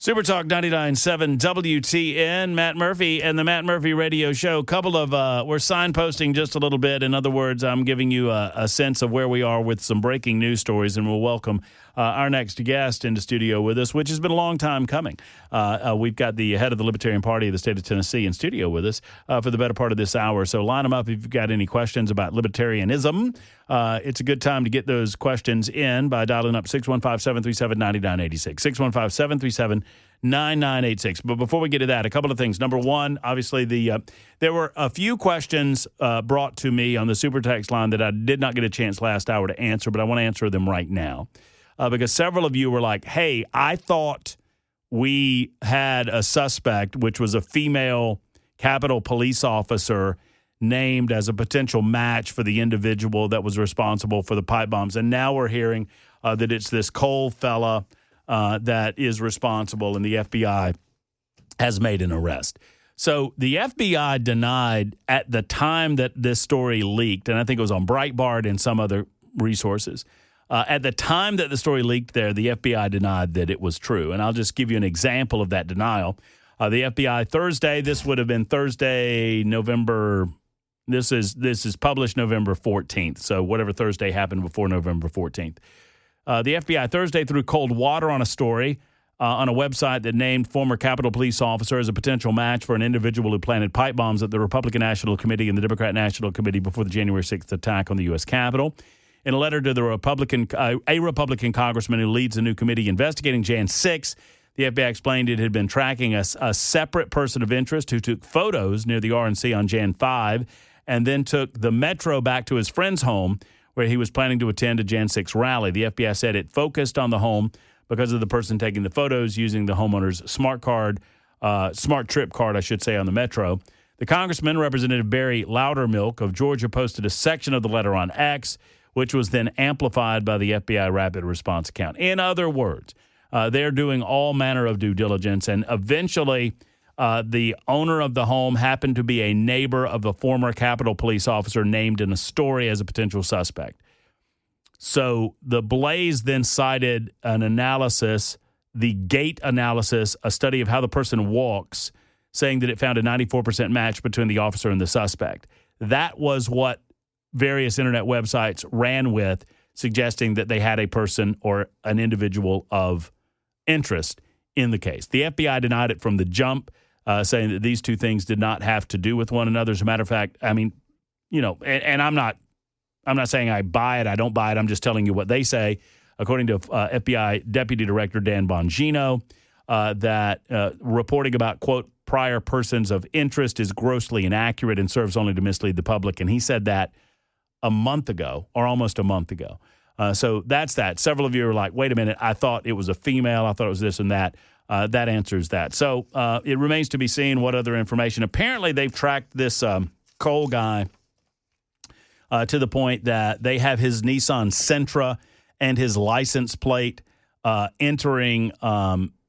Super Talk 99.7 WTN, Matt Murphy and the Matt Murphy Radio Show. Couple of, we're signposting just a little bit. In other words, I'm giving you a sense of where we are with some breaking news stories, and we'll welcome our next guest into studio with us, which has been a long time coming. We've got the head of the Libertarian Party of the state of Tennessee in studio with us for the better part of this hour. So line them up if you've got any questions about libertarianism. It's a good time to get those questions in by dialing up 615-737-9986, 615-737-9986. But before we get to that, a couple of things. Number one, obviously, there were a few questions brought to me on the super text line that I did not get a chance last hour to answer, but I want to answer them right now. Because several of you were like, hey, I thought we had a suspect, which was a female Capitol police officer, named as a potential match for the individual that was responsible for the pipe bombs. And now we're hearing that it's this Cole fella that is responsible, and the FBI has made an arrest. So the FBI denied at the time that this story leaked, and I think it was on Breitbart and some other resources. At the time that the story leaked there, the FBI denied that it was true. And I'll just give you an example of that denial. The FBI Thursday, this would have been Thursday, November. This is published November 14th. So whatever Thursday happened before November 14th. The FBI Thursday threw cold water on a story on a website that named former Capitol Police officer as a potential match for an individual who planted pipe bombs at the Republican National Committee and the Democrat National Committee before the January 6th attack on the U.S. Capitol. In a letter to the Republican congressman who leads a new committee investigating Jan 6, the FBI explained it had been tracking a separate person of interest who took photos near the RNC on Jan 5 and then took the metro back to his friend's home where he was planning to attend a Jan 6 rally. The FBI said it focused on the home because of the person taking the photos using the homeowner's smart trip card, I should say, on the metro. The congressman, Representative Barry Loudermilk of Georgia, posted a section of the letter on X, which was then amplified by the FBI Rapid Response account. In other words, they're doing all manner of due diligence, and eventually the owner of the home happened to be a neighbor of a former Capitol police officer named in a story as a potential suspect. So the Blaze then cited an analysis, the gait analysis, a study of how the person walks, saying that it found a 94% match between the officer and the suspect. That was what various internet websites ran with, suggesting that they had a person or an individual of interest in the case. The FBI denied it from the jump, saying that these two things did not have to do with one another. As a matter of fact, I mean, you know, and I'm not saying I buy it, I don't buy it. I'm just telling you what they say. According to FBI Deputy Director Dan Bongino, that reporting about, quote, prior persons of interest is grossly inaccurate and serves only to mislead the public. And he said that a month ago, or almost a month ago. So that's that. Several of you are like, wait a minute, I thought it was a female. I thought it was this and that. That answers that. So it remains to be seen what other information. Apparently, they've tracked this Cole guy to the point that they have his Nissan Sentra and his license plate entering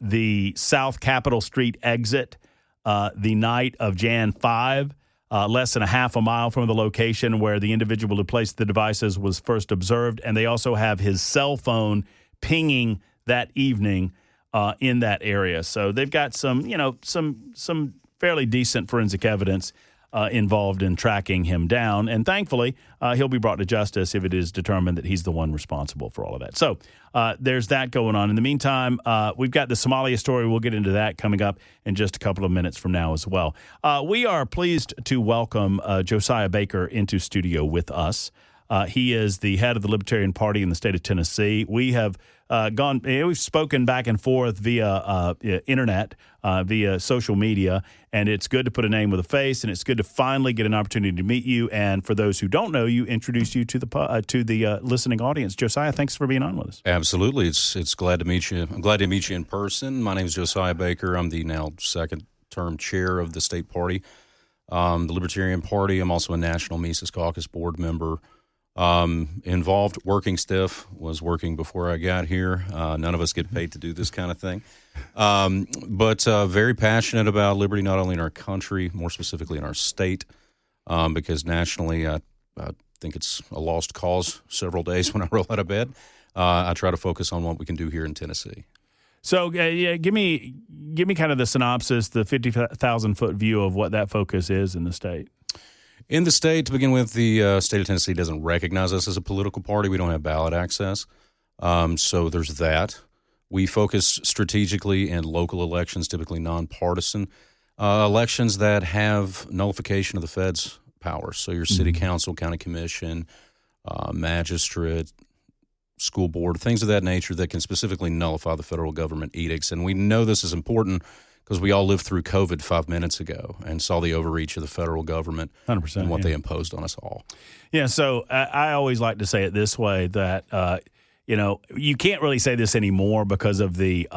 the South Capitol Street exit the night of Jan 5. Less than a half a mile from the location where the individual who placed the devices was first observed. And they also have his cell phone pinging that evening in that area. So they've got some fairly decent forensic evidence involved in tracking him down. And thankfully, he'll be brought to justice if it is determined that he's the one responsible for all of that. So there's that going on. In the meantime, we've got the Somalia story. We'll get into that coming up in just a couple of minutes from now as well. We are pleased to welcome Josiah Baker into studio with us. He is the head of the Libertarian Party in the state of Tennessee. We have we've spoken back and forth via internet, via social media, and it's good to put a name with a face, and it's good to finally get an opportunity to meet you. And for those who don't know you, introduce you to the listening audience. Josiah, thanks for being on with us. Absolutely, it's glad to meet you. I'm glad to meet you in person. My name is Josiah Baker. I'm the now second-term chair of the state party, the Libertarian Party. I'm also a National Mises Caucus board member. Involved working stiff, was working before I got here. None of us get paid to do this kind of thing. But very passionate about liberty, not only in our country, more specifically in our state, because nationally I think it's a lost cause several days when I roll out of bed. I try to focus on what we can do here in Tennessee. So, yeah, give me kind of the synopsis, the 50,000-foot view of what that focus is in the state. In the state, to begin with, the state of Tennessee doesn't recognize us as a political party. We don't have ballot access. So there's that. We focus strategically in local elections, typically nonpartisan elections that have nullification of the Fed's powers. So your city council, county commission, magistrate, school board, things of that nature that can specifically nullify the federal government edicts. And we know this is important because we all lived through COVID 5 minutes ago and saw the overreach of the federal government 100%, and what they imposed on us all. Yeah, so I always like to say it this way, that you can't really say this anymore because of the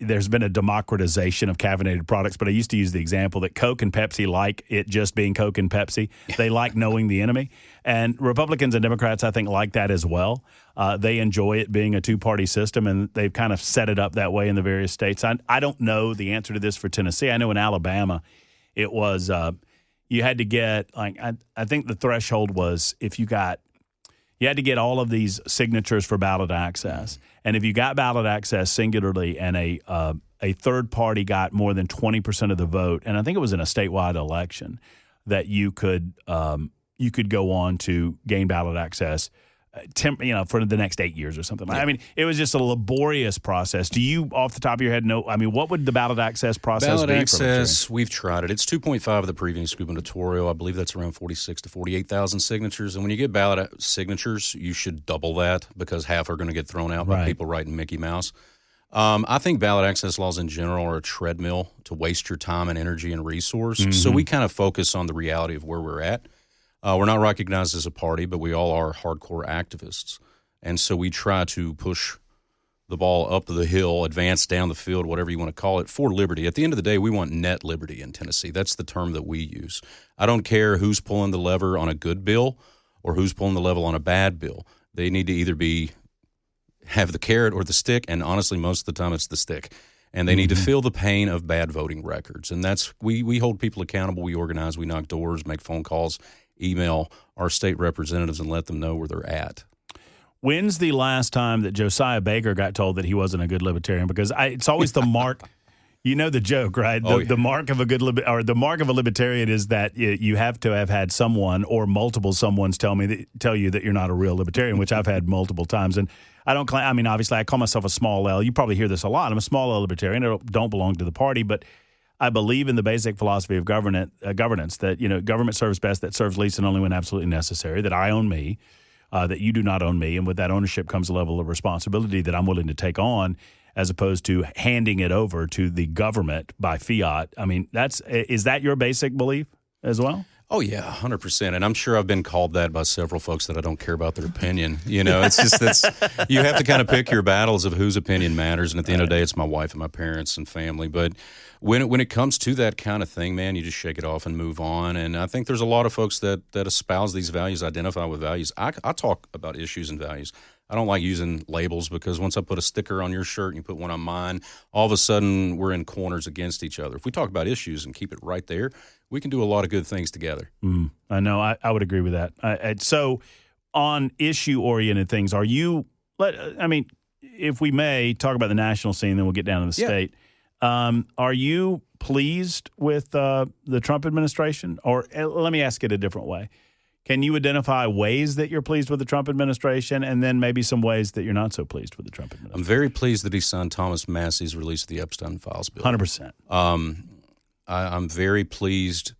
there's been a democratization of caffeinated products, but I used to use the example that Coke and Pepsi like it just being Coke and Pepsi. They like knowing the enemy. And Republicans and Democrats, I think, like that as well. They enjoy it being a two-party system, and they've kind of set it up that way in the various states. I don't know the answer to this for Tennessee. I know in Alabama it was you had to get, like, I think the threshold was if you had to get all of these signatures for ballot access. And if you got ballot access singularly and a third party got more than 20% of the vote, and I think it was in a statewide election, that you could go on to gain ballot access for the next 8 years or something. Yeah. I mean, it was just a laborious process. Do you, off the top of your head, know? I mean, what would the ballot access process be? Ballot access, we've tried it. It's 2.5 of the previous gubernatorial. I believe that's around 46 to 48,000 signatures. And when you get ballot signatures, you should double that because half are going to get thrown out by people writing Mickey Mouse. I think ballot access laws in general are a treadmill to waste your time and energy and resource. Mm-hmm. So we kind of focus on the reality of where we're at. We're not recognized as a party, but we all are hardcore activists. And so we try to push the ball up the hill, advance down the field, whatever you want to call it, for liberty. At the end of the day, we want net liberty in Tennessee. That's the term that we use. I don't care who's pulling the lever on a good bill or who's pulling the lever on a bad bill. They need to either have the carrot or the stick, and honestly, most of the time it's the stick. And they need to feel the pain of bad voting records. And that's we hold people accountable. We organize, we knock doors, make phone calls, email our state representatives and let them know where they're at. When's the last time that Josiah Baker got told that he wasn't a good libertarian? Because it's always the mark. You know the joke, right? The mark of a good the mark of a libertarian is that you have to have had someone or multiple someones tell you that you're not a real libertarian, which I've had multiple times. And I don't claim. I mean, obviously, I call myself a small L. You probably hear this a lot. I'm a small L libertarian. I don't belong to the party, but I believe in the basic philosophy of governance that, government serves best, that serves least and only when absolutely necessary, that I own me, that you do not own me. And with that ownership comes a level of responsibility that I'm willing to take on as opposed to handing it over to the government by fiat. I mean, is that your basic belief as well? Oh, yeah, 100%. And I'm sure I've been called that by several folks that I don't care about their opinion. It's just you have to kind of pick your battles of whose opinion matters. And at the end of the day, it's my wife and my parents and family. But when it comes to that kind of thing, man, you just shake it off and move on. And I think there's a lot of folks that espouse these values, identify with values. I talk about issues and values. I don't like using labels because once I put a sticker on your shirt and you put one on mine, all of a sudden we're in corners against each other. If we talk about issues and keep it right there, we can do a lot of good things together. I know. I would agree with that. So on issue-oriented things, if we may, talk about the national scene, then we'll get down to the state. Are you pleased with the Trump administration? Or let me ask it a different way. Can you identify ways that you're pleased with the Trump administration and then maybe some ways that you're not so pleased with the Trump administration? I'm very pleased that he signed Thomas Massey's release of the Epstein Files bill. 100%. I'm very pleased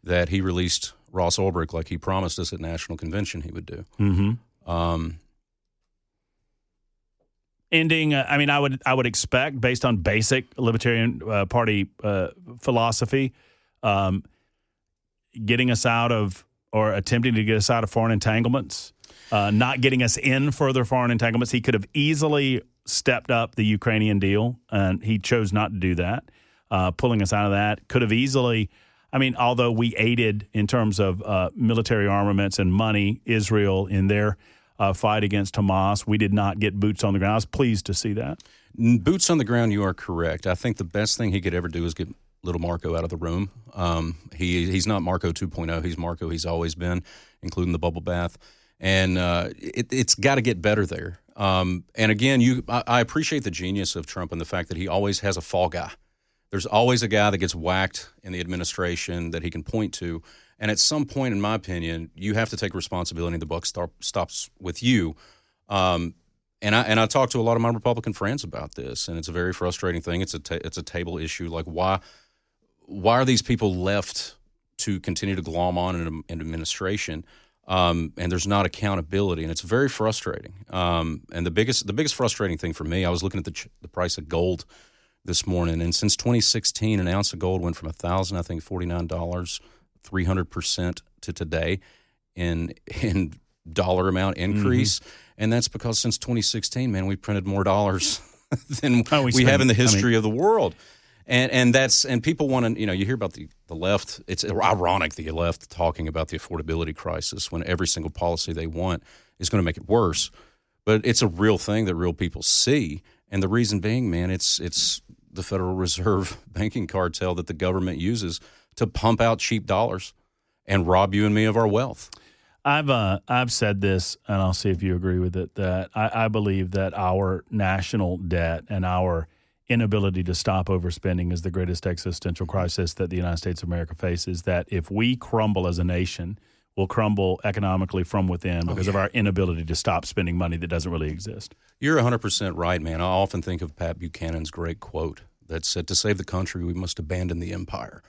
that he released Ross Ulbricht like he promised us at National Convention he would do. Mm-hmm. Ending, I would expect, based on basic Libertarian Party philosophy, getting us out of, or attempting to get us out of foreign entanglements, not getting us in further foreign entanglements. He could have easily stepped up the Ukrainian deal, and he chose not to do that. Pulling us out of that could have easily, although we aided in terms of military armaments and money, Israel in their fight against Hamas, we did not get boots on the ground. I was pleased to see that. Boots on the ground, you are correct. I think the best thing he could ever do is get little Marco out of the room. He's not Marco 2.0. He's Marco he's always been, including the bubble bath. And it's got to get better there. And again, I appreciate the genius of Trump and the fact that he always has a fall guy. There's always a guy that gets whacked in the administration that he can point to. And at some point, in my opinion, you have to take responsibility. The buck stops with you. And I talk to a lot of my Republican friends about this, and it's a very frustrating thing. It's a table issue. Like, why are these people left to continue to glom on in an administration? And there's not accountability, and it's very frustrating. And the biggest frustrating thing for me, I was looking at the price of gold this morning, and since 2016, an ounce of gold went from $1,049, 300% to today in dollar amount increase, and that's because since 2016, man, we printed more dollars than we have in the history of the world. And people want to, you hear about the left. It's ironic the left talking about the affordability crisis when every single policy they want is going to make it worse. But it's a real thing that real people see. And the reason being, man, it's the Federal Reserve banking cartel that the government uses to pump out cheap dollars and rob you and me of our wealth. I've said this, and I'll see if you agree with it, that I believe that our national debt and our inability to stop overspending is the greatest existential crisis that the United States of America faces, that if we crumble as a nation, we'll crumble economically from within because of our inability to stop spending money that doesn't really exist. You're 100% right, man. I often think of Pat Buchanan's great quote that said, to save the country, we must abandon the empire.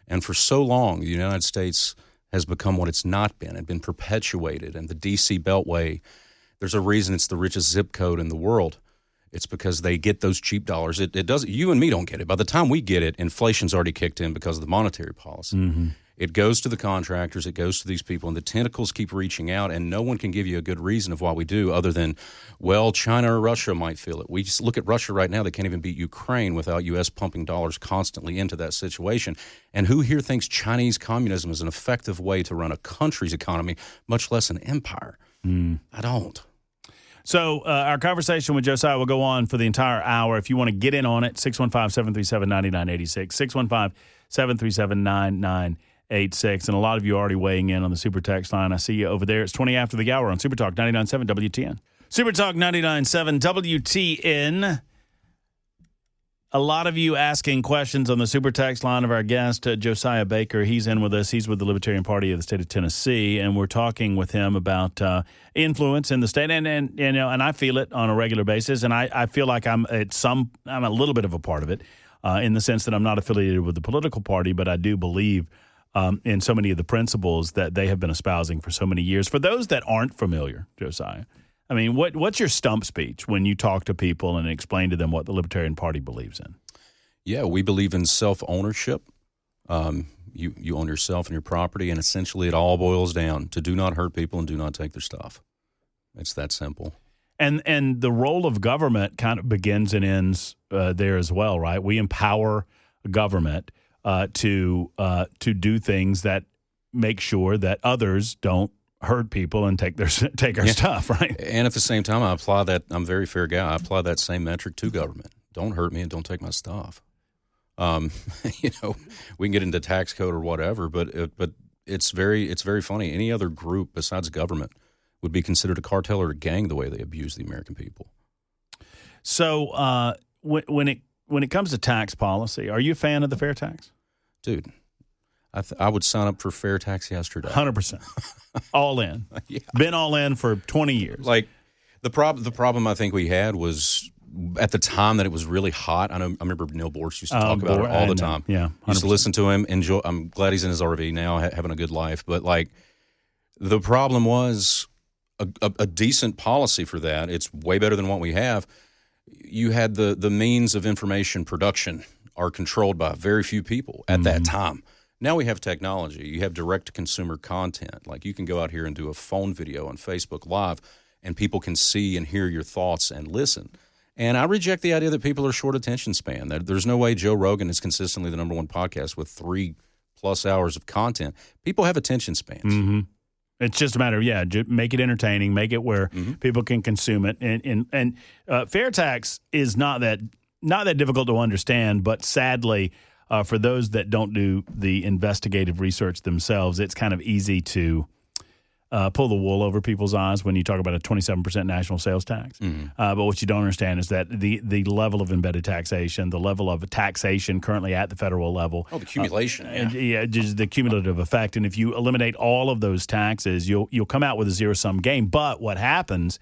And for so long, the United States has become what it's not been and been perpetuated. And the D.C. Beltway, there's a reason it's the richest zip code in the world. It's because they get those cheap dollars. It doesn't. You and me don't get it. By the time we get it, inflation's already kicked in because of the monetary policy. Mm-hmm. It goes to the contractors. It goes to these people, and the tentacles keep reaching out, and no one can give you a good reason of why we do other than, well, China or Russia might feel it. We just look at Russia right now. They can't even beat Ukraine without U.S. pumping dollars constantly into that situation. And who here thinks Chinese communism is an effective way to run a country's economy, much less an empire? I don't. So our conversation with Josiah will go on for the entire hour. If you want to get in on it, 615-737-9986, 615-737-9986. And a lot of you are already weighing in on the Super Text line. I see you over there. It's 20 after the hour on Super Talk 99.7 WTN. Super Talk 99.7 WTN. A lot of you asking questions on the Super Text line of our guest, Josiah Baker. He's in with us. He's with the Libertarian Party of the state of Tennessee, and we're talking with him about influence in the state. And I feel it on a regular basis, and I feel like I'm a little bit of a part of it in the sense that I'm not affiliated with the political party, but I do believe in so many of the principles that they have been espousing for so many years. For those that aren't familiar, Josiah, I mean, what's your stump speech when you talk to people and explain to them what the Libertarian Party believes in? Yeah, we believe in self-ownership. You own yourself and your property, and essentially it all boils down to do not hurt people and do not take their stuff. It's that simple. And the role of government kind of begins and ends there as well, right? We empower government to do things that make sure that others don't hurt people and take our stuff, right? And at the same time, I apply that. I'm a very fair guy. I apply that same metric to government. Don't hurt me and don't take my stuff. We can get into tax code or whatever, but it's very funny. Any other group besides government would be considered a cartel or a gang the way they abuse the American people. So when it comes to tax policy, are you a fan of the fair tax? Dude, I would sign up for fair tax yesterday. 100%. All in. Yeah. Been all in for 20 years. Like the problem I think we had was at the time that it was really hot. I remember Neil Bortz used to talk about it all the time. Yeah, 100%. Used to listen to him. Enjoy. I'm glad he's in his RV now, having a good life. But like, the problem was a decent policy for that. It's way better than what we have. You had the means of information production are controlled by very few people at that time. Now we have technology. You have direct-to-consumer content. Like, you can go out here and do a phone video on Facebook Live, and people can see and hear your thoughts and listen. And I reject the idea that people are short attention span. There's no way Joe Rogan is consistently the number one podcast with 3+ hours of content. People have attention spans. Mm-hmm. It's just a matter of, make it entertaining, make it where people can consume it. And fair tax is not that difficult to understand, but sadly, for those that don't do the investigative research themselves, it's kind of easy to pull the wool over people's eyes when you talk about a 27% national sales tax. But what you don't understand is that the level of embedded taxation, the level of taxation currently at the federal level. Oh, the accumulation. Just the cumulative effect. And if you eliminate all of those taxes, you'll come out with a zero-sum game. But what happens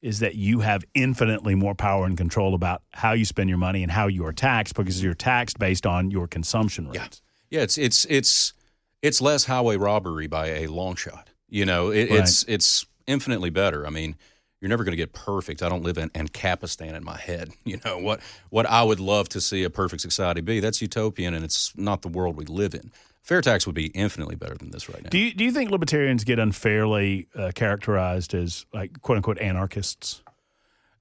is that you have infinitely more power and control about how you spend your money and how you are taxed, because you're taxed based on your consumption rates. Yeah, it's less highway robbery by a long shot. It's infinitely better. I mean, you're never going to get perfect. I don't live in Ancapistan in my head. What I would love to see a perfect society be, that's utopian, and it's not the world we live in. Fair tax would be infinitely better than this right now. Do you think libertarians get unfairly characterized as, like, quote-unquote anarchists?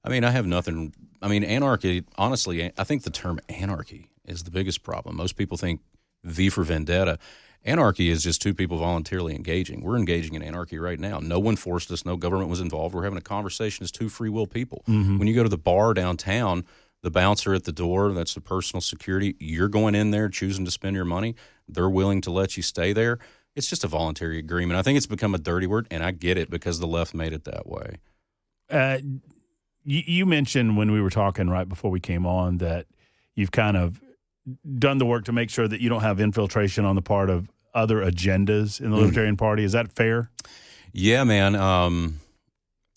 I mean, I have nothing – I mean, anarchy – honestly, I think the term anarchy is the biggest problem. Most people think V for Vendetta. Anarchy is just two people voluntarily engaging. We're engaging in anarchy right now. No one forced us. No government was involved. We're having a conversation as two free will people. When you go to the bar downtown, the bouncer at the door, that's the personal security. You're going in there choosing to spend your money. They're willing to let you stay there. It's just a voluntary agreement. I think it's become a dirty word, and I get it because the left made it that way. You mentioned when we were talking right before we came on that you've kind of done the work to make sure that you don't have infiltration on the part of other agendas in the Libertarian Party. Is that fair? Yeah, man.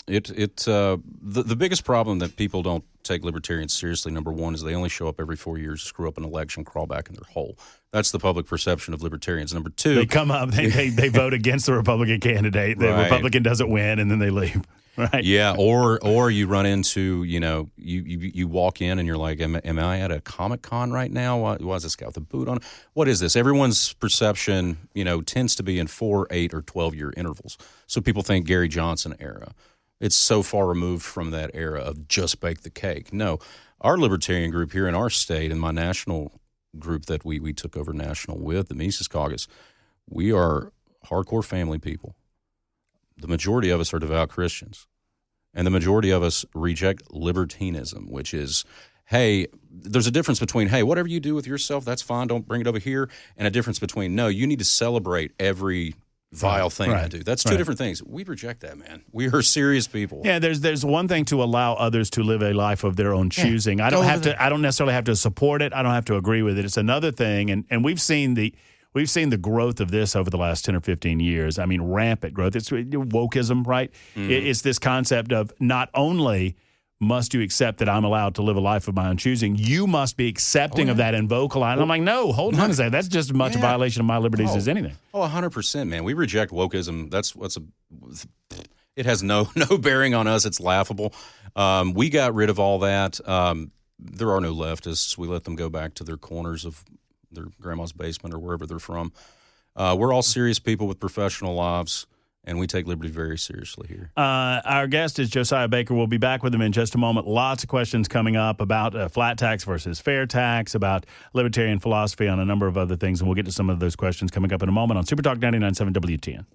The biggest problem that people don't take libertarians seriously, number one, is they only show up every 4 years, screw up an election, crawl back in their hole. That's the public perception of libertarians. Number two, they come up, they vote against the Republican candidate. The Republican doesn't win, and then they leave. Right. Yeah, or you run into, you walk in and you're like, am I at a Comic-Con right now? Why is this guy with a boot on? What is this? Everyone's perception, tends to be in 4, 8, or 12-year intervals. So people think Gary Johnson era. It's so far removed from that era of just bake the cake. No, our libertarian group here in our state and my national group that we took over national with, the Mises Caucus, we are hardcore family people. The majority of us are devout Christians, and the majority of us reject libertinism, which is, hey, there's a difference between, hey, whatever you do with yourself, that's fine, don't bring it over here, and a difference between, no, you need to celebrate every vile thing I do. That's two different things. We reject that, man. We are serious people. Yeah, there's one thing to allow others to live a life of their own choosing. I don't necessarily have to support it. I don't have to agree with it. It's another thing, and we've seen the growth of this over the last 10 or 15 years. I mean, rampant growth. It's wokeism, right? It's this concept of not only must you accept that I'm allowed to live a life of my own choosing, you must be accepting of that and vocalizing. I'm like, no, hold on a second. That's just as much a violation of my liberties as anything. Oh, 100%, man. We reject wokeism. It has no bearing on us. It's laughable. We got rid of all that. There are no leftists. We let them go back to their corners of their grandma's basement or wherever they're from. We're all serious people with professional lives, and we take liberty very seriously here. Our guest is Josiah Baker. We'll be back with him in just a moment. Lots of questions coming up about flat tax versus fair tax, about libertarian philosophy, on a number of other things, and we'll get to some of those questions coming up in a moment on Super Talk 99.7 WTN.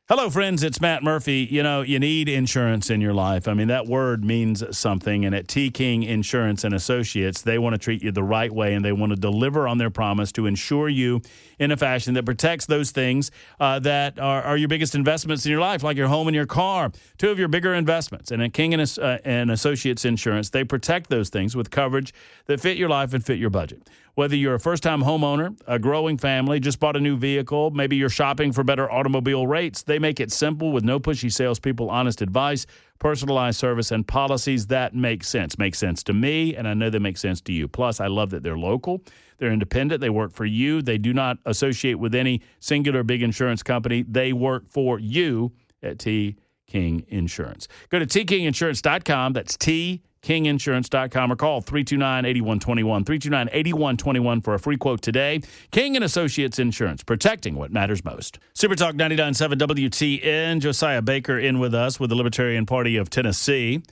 Hello, friends. It's Matt Murphy. You need insurance in your life. I mean, that word means something. And at T. King Insurance and Associates, they want to treat you the right way, and they want to deliver on their promise to insure you in a fashion that protects those things that are your biggest investments in your life, like your home and your car, two of your bigger investments. And at King and Associates Insurance, they protect those things with coverage that fit your life and fit your budget. Whether you're a first-time homeowner, a growing family, just bought a new vehicle, maybe you're shopping for better automobile rates, they make it simple with no pushy salespeople, honest advice, personalized service, and policies that make sense. Make sense to me, and I know they make sense to you. Plus, I love that they're local, they're independent, they work for you, they do not associate with any singular big insurance company. They work for you at T. King Insurance. Go to tkinginsurance.com. That's tkinginsurance.com, or call 329-8121, 329-8121 for a free quote today. King and Associates Insurance, protecting what matters most. Super Talk 99.7 WTN. Josiah Baker in with us with the Libertarian Party of Tennessee.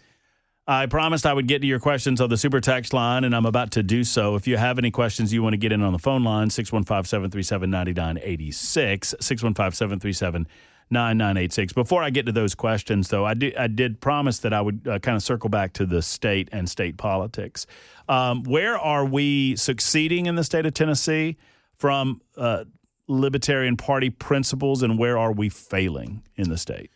I promised I would get to your questions on the Super Text line, and I'm about to do so. If you have any questions you want to get in on the phone line, 615-737-9986, 615-737-9986. Before I get to those questions, though, I did promise that I would kind of circle back to the state and state politics. Where are we succeeding in the state of Tennessee from Libertarian Party principles, and where are we failing in the state?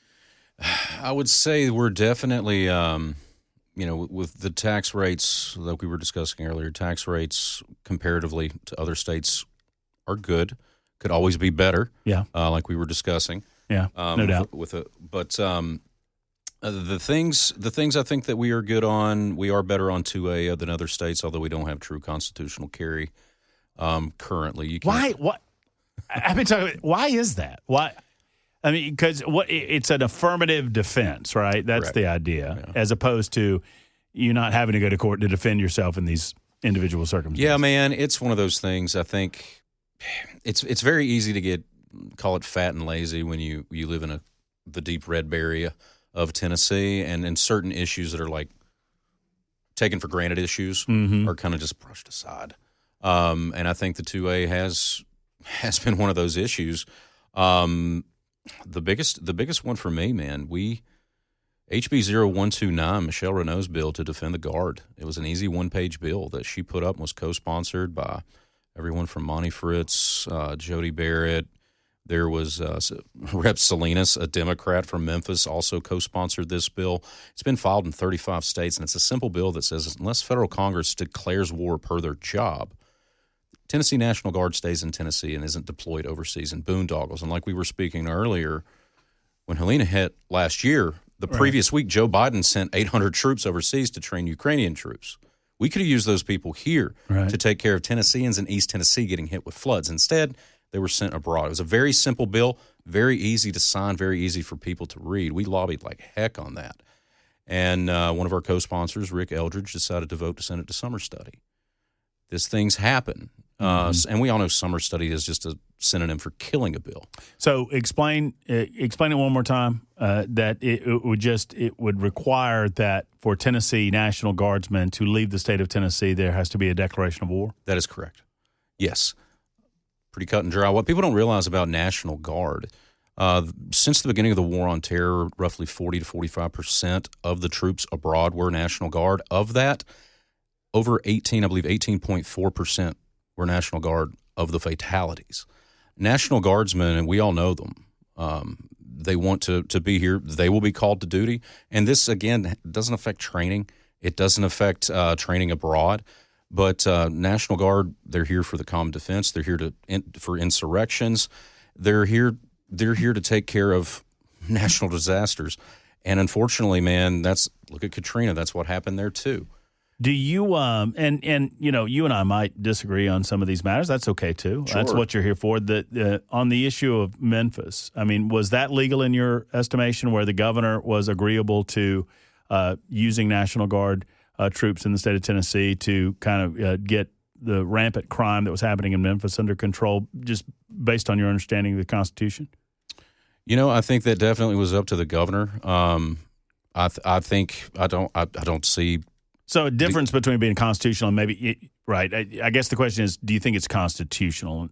I would say we're definitely, with the tax rates like we were discussing earlier, tax rates comparatively to other states are good. Could always be better. Yeah, like we were discussing. Yeah, no doubt. The things I think that we are good on, we are better on 2A than other states, although we don't have true constitutional carry currently. Why? What? I've been talking. Why is that? Why? I mean, because it's an affirmative defense, right? That's Correct. The idea, as opposed to you not having to go to court to defend yourself in these individual circumstances. Yeah, man, it's one of those things. I think it's very easy to call it fat and lazy when you live in the deep red area of Tennessee, and in certain issues that are like taken for granted issues are kind of just brushed aside. And I think the 2A has been one of those issues. The biggest one for me, man, HB 0129, Michelle Renault's bill to defend the Guard. It was an easy one-page bill that she put up and was co-sponsored by everyone from Monty Fritz, Jody Barrett. There was Rep. Salinas, a Democrat from Memphis, also co-sponsored this bill. It's been filed in 35 states, and it's a simple bill that says unless federal Congress declares war per their job, Tennessee National Guard stays in Tennessee and isn't deployed overseas in boondoggles. And like we were speaking earlier, when Helena hit last year, the previous week, Joe Biden sent 800 troops overseas to train Ukrainian troops. We could have used those people here to take care of Tennesseans in East Tennessee getting hit with floods. Instead, they were sent abroad. It was a very simple bill, very easy to sign, very easy for people to read. We lobbied like heck on that. And one of our co-sponsors, Rick Eldridge, decided to vote to send it to summer study. These things happen. And we all know summer study is just a synonym for killing a bill. So explain it one more time, that it would require that for Tennessee National Guardsmen to leave the state of Tennessee, there has to be a declaration of war? That is correct. Yes. Pretty cut and dry. What people don't realize about National Guard, since the beginning of the War on Terror, roughly 40 to 45% of the troops abroad were National Guard. Of that, over 18.4% were National Guard of the fatalities. National Guardsmen, and we all know them, they want to be here. They will be called to duty. And this, again, doesn't affect training. It doesn't affect training abroad. But National Guard, they're here for the common defense. They're here for insurrections. They're here to take care of national disasters. And unfortunately, man, look at Katrina. That's what happened there too. Do you and you and I might disagree on some of these matters. That's okay too. Sure. That's what you're here for. On the issue of Memphis, I mean, was that legal in your estimation, where the governor was agreeable to using National Guard troops in the state of Tennessee to kind of get the rampant crime that was happening in Memphis under control, just based on your understanding of the Constitution? I think that definitely was up to the governor. I don't see. So a difference between being constitutional and maybe right. I guess the question is, do you think it's constitutional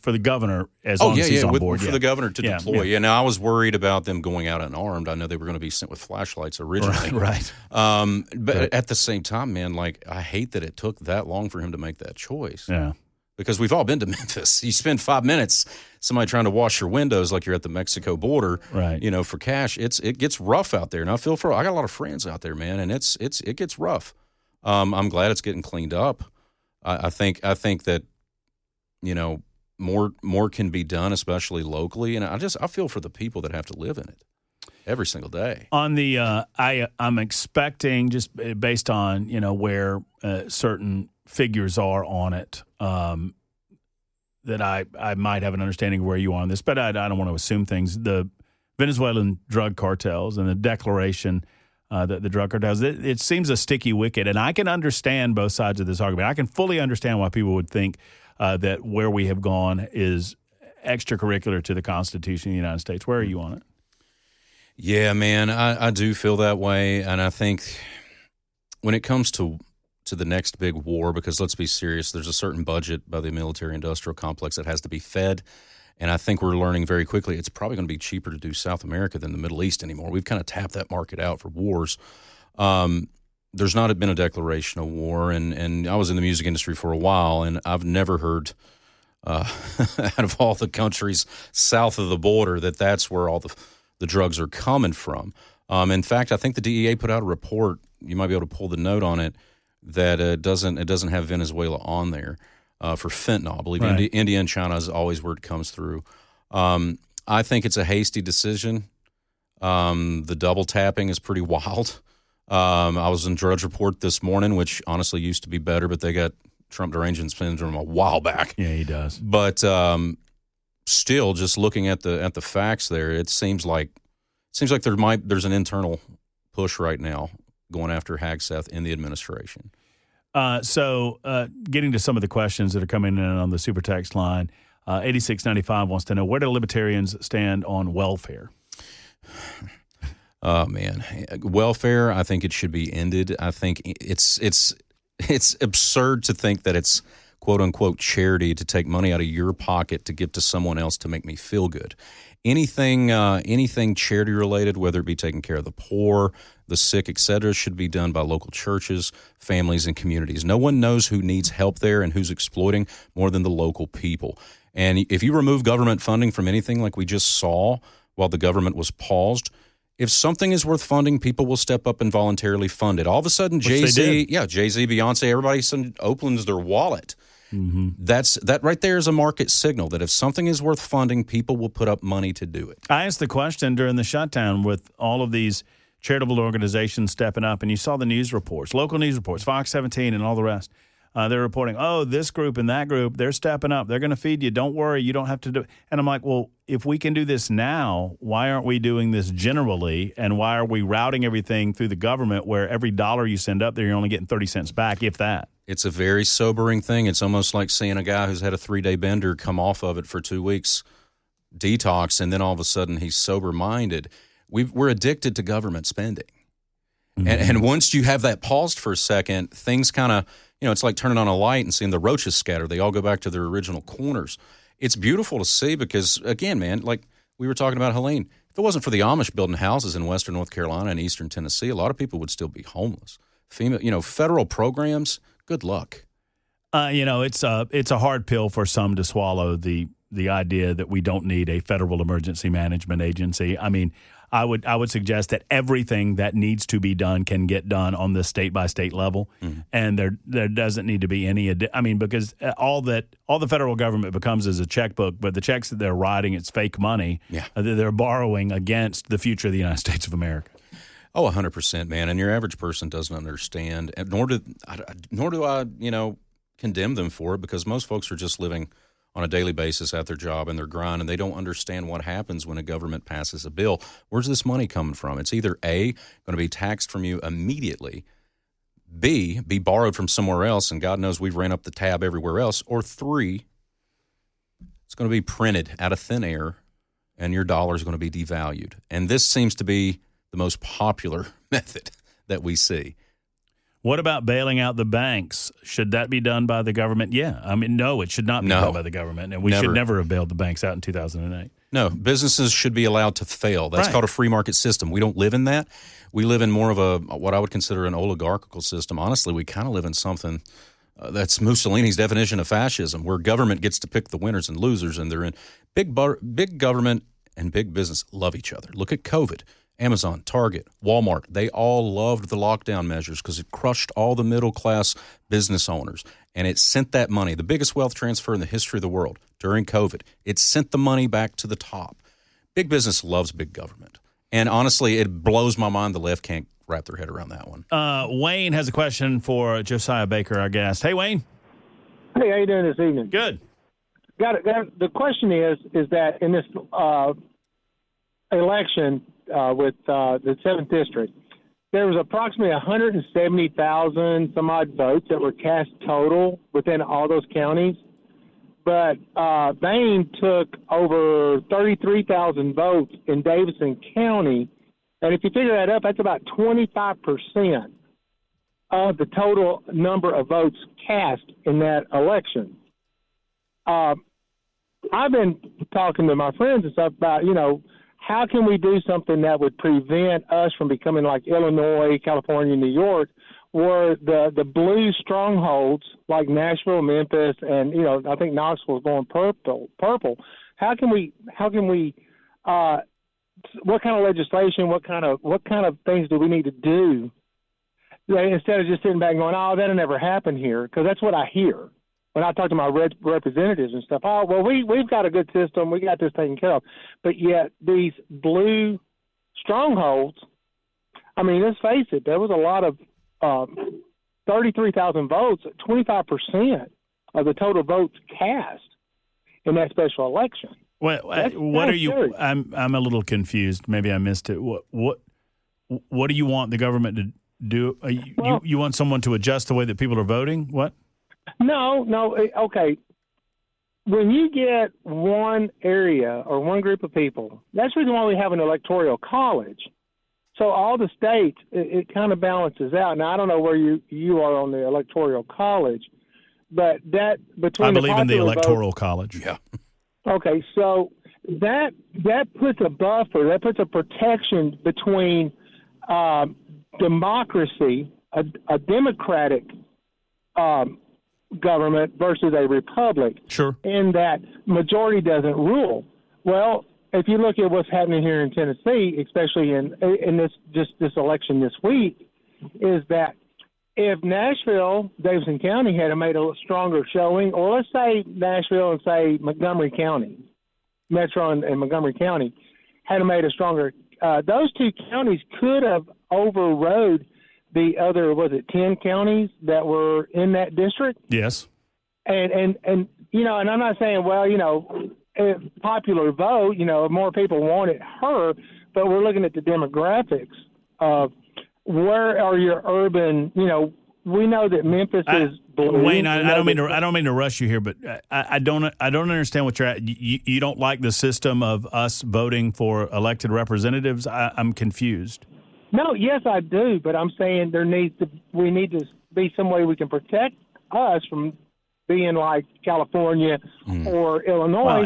for the governor as long as he's on board? For the governor to deploy. Yeah. Now I was worried about them going out unarmed. I know they were going to be sent with flashlights originally. Right. But at the same time, man, like I hate that it took that long for him to make that choice. Yeah. Because we've all been to Memphis. You spend 5 minutes, somebody trying to wash your windows like you're at the Mexico border, right? For cash. It gets rough out there, and I got a lot of friends out there, man, and it gets rough. I'm glad it's getting cleaned up. I think that more can be done, especially locally, and I feel for the people that have to live in it every single day. On the I'm expecting, just based on where certain figures are on it, that I might have an understanding of where you are on this, but I don't want to assume things. The Venezuelan drug cartels and the declaration that the drug cartels, it seems a sticky wicket, and I can understand both sides of this argument. I can fully understand why people would think that where we have gone is extracurricular to the Constitution of the United States. Where are you on it? Yeah, man, I do feel that way, and I think when it comes to the next big war, because let's be serious, there's a certain budget by the military-industrial complex that has to be fed, and I think we're learning very quickly it's probably going to be cheaper to do South America than the Middle East anymore. We've kind of tapped that market out for wars. There's not been a declaration of war, and I was in the music industry for a while, and I've never heard out of all the countries south of the border, that's where all the drugs are coming from. In fact, I think the DEA put out a report. You might be able to pull the note on it that it doesn't have Venezuela on there for fentanyl. I believe Right. India and China is always where it comes through. I think it's a hasty decision. The double tapping is pretty wild. I was in Drudge Report this morning, which honestly used to be better, but they got Trump derangement syndrome a while back. Yeah, he does. But still, just looking at the facts there, it seems like there's an internal push right now going after Hagseth in the administration. So getting to some of the questions that are coming in on the super text line, 8695 wants to know, where do libertarians stand on welfare? Oh man, welfare. I think it should be ended. I think it's absurd to think that it's quote unquote charity to take money out of your pocket to give to someone else to make me feel good. Anything charity related, whether it be taking care of the poor, the sick, etc., should be done by local churches, families, and communities. No one knows who needs help there and who's exploiting more than the local people. And if you remove government funding from anything like we just saw while the government was paused, if something is worth funding, people will step up and voluntarily fund it. All of a sudden, Jay-Z, Beyonce, everybody opens their wallet. Mm-hmm. That right there is a market signal that if something is worth funding, people will put up money to do it. I asked the question during the shutdown with all of these charitable organizations stepping up, and you saw the news reports, local news reports, Fox 17 and all the rest. They're reporting, this group and that group, they're stepping up. They're going to feed you. Don't worry. You don't have to do it. And I'm like, well, if we can do this now, why aren't we doing this generally? And why are we routing everything through the government where every dollar you send up there, you're only getting 30 cents back, if that? It's a very sobering thing. It's almost like seeing a guy who's had a 3-day bender come off of it for 2 weeks, detox, and then all of a sudden he's sober-minded. We're addicted to government spending. Mm-hmm. And once you have that paused for a second, things kind of, it's like turning on a light and seeing the roaches scatter. They all go back to their original corners. It's beautiful to see because, again, man, like we were talking about Helene, if it wasn't for the Amish building houses in western North Carolina and eastern Tennessee, a lot of people would still be homeless. Federal programs, good luck. It's a hard pill for some to swallow, the idea that we don't need a federal emergency management agency. I mean, I would suggest that everything that needs to be done can get done on the state by state level, and there doesn't need to be any. Because all the federal government becomes is a checkbook, but the checks that they're writing, it's fake money. Yeah. They're borrowing against the future of the United States of America. Oh, 100%, man. And your average person doesn't understand, and nor do I, condemn them for it, because most folks are just living on a daily basis at their job and their grind, and they don't understand what happens when a government passes a bill. Where's this money coming from? It's either A, going to be taxed from you immediately, B, be borrowed from somewhere else, and God knows we've ran up the tab everywhere else, or 3, it's going to be printed out of thin air, and your dollar is going to be devalued. And this seems to be the most popular method that we see. What about bailing out the banks? Should that be done by the government? Yeah. I mean, no, it should not be done by the government. And we should never have bailed the banks out in 2008. No, businesses should be allowed to fail. That's called a free market system. We don't live in that. We live in more of what I would consider an oligarchical system. Honestly, we kind of live in something that's Mussolini's definition of fascism, where government gets to pick the winners and losers, and they're in big government and big business love each other. Look at COVID. Amazon, Target, Walmart, they all loved the lockdown measures because it crushed all the middle-class business owners. And it sent that money, the biggest wealth transfer in the history of the world during COVID. It sent the money back to the top. Big business loves big government. And honestly, it blows my mind the left can't wrap their head around that one. Wayne has a question for Josiah Baker, our guest. Hey, Wayne. Hey, how you doing this evening? Good. Got it. The question is that in this election with the 7th District, there was approximately 170,000 some odd votes that were cast total within all those counties. But Bain took over 33,000 votes in Davidson County. And if you figure that up, that's about 25% of the total number of votes cast in that election. I've been talking to my friends and stuff about, how can we do something that would prevent us from becoming like Illinois, California, New York, were the blue strongholds like Nashville, Memphis, and I think Knoxville's going purple. How can we what kind of legislation, what kind of things do we need to do instead of just sitting back and going, oh, that'll never happen here? Because that's what I hear when I talk to my representatives and stuff. Oh, well, we've got a good system, we got this taken care of, but yet these blue strongholds. I mean, let's face it, there was a lot of 33,000 votes, 25% of the total votes cast in that special election. Well, what are you? Serious. I'm a little confused. Maybe I missed it. What do you want the government to do? You want someone to adjust the way that people are voting? What? No. Okay. When you get one area or one group of people, that's the reason why we have an electoral college. So all the states, it kind of balances out. Now, I don't know where you are on the electoral college, but that between I believe in the electoral vote, college. Yeah. Okay, so that puts a buffer, that puts a protection between democracy, a democratic government versus a republic. Sure. In that majority doesn't rule. Well, if you look at what's happening here in Tennessee, especially in this election this week, is that if Nashville, Davidson County had made a stronger showing, or let's say Nashville and say Montgomery County, Metro and Montgomery County, had made a stronger, those two counties could have overrode the other, 10 counties that were in that district? Yes. And and I'm not saying, popular vote, more people wanted her, but we're looking at the demographics of where are your urban, we know that Memphis is blue. Wayne, I don't mean to rush you here, but I don't understand what you're at. You don't like the system of us voting for elected representatives? I'm confused. No, yes, I do, but I'm saying we need to be some way we can protect us from being like California or Illinois. Well,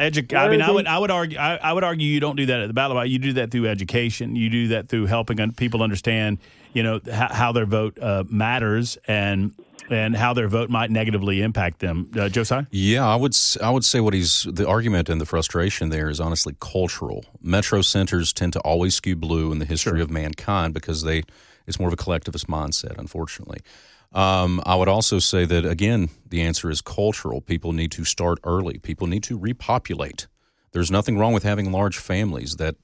I would argue you don't do that at the ballot box. You do that through education. You do that through helping people understand, how their vote matters and how their vote might negatively impact them. Josiah? Yeah, I would say the argument and the frustration there is honestly cultural. Metro centers tend to always skew blue in the history of mankind because it's more of a collectivist mindset, unfortunately. I would also say that, again, the answer is cultural. People need to start early. People need to repopulate. There's nothing wrong with having large families that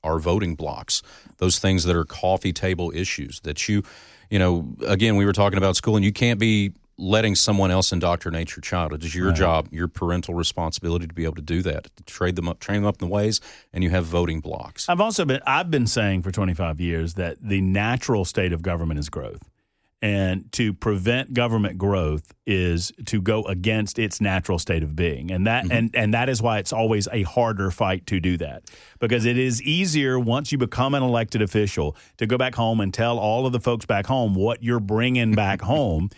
are voting blocks, those things that are coffee table issues that again, we were talking about school, and you can't be letting someone else indoctrinate your child. It is your job, your parental responsibility to be able to do that, to train them up in the ways, and you have voting blocks. I've been saying for 25 years that the natural state of government is growth. And to prevent government growth is to go against its natural state of being. And that and that is why it's always a harder fight to do that. Because it is easier once you become an elected official to go back home and tell all of the folks back home what you're bringing back home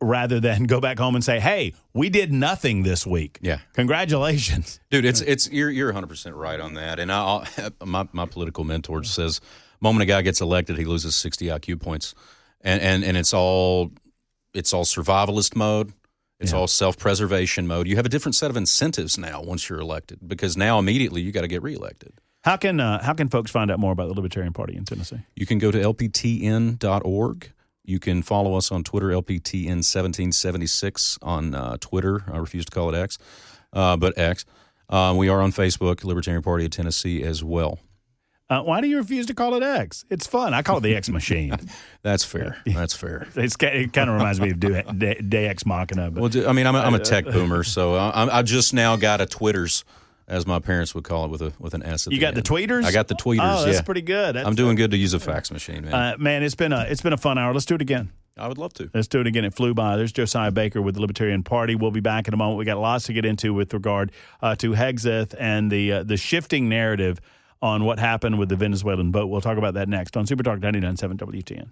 rather than go back home and say, hey, we did nothing this week. Yeah. Congratulations. Dude, you're 100% right on that. And my political mentor says, the moment a guy gets elected, he loses 60 IQ points. And it's all survivalist mode. It's all self-preservation mode. You have a different set of incentives now once you're elected, because now immediately you got to get reelected. How can folks find out more about the Libertarian Party in Tennessee? You can go to lptn.org. You can follow us on Twitter, LPTN1776 on Twitter. I refuse to call it X, but X. We are on Facebook, Libertarian Party of Tennessee as well. Why do you refuse to call it X? It's fun. I call it the X machine. That's fair. That's fair. It kind of reminds me of De Ex Machina. But, I'm a tech boomer, so I just now got a Twitters, as my parents would call it, with an S at the end. You got the tweeters? I got the tweeters. Oh, that's pretty good. I'm doing good to use a fax machine, man. Man, it's been a fun hour. Let's do it again. I would love to. Let's do it again. It flew by. There's Josiah Baker with the Libertarian Party. We'll be back in a moment. We got lots to get into with regard to Hexeth and the shifting narrative on what happened with the Venezuelan boat. We'll talk about that next on Super Talk 99.7 WTN.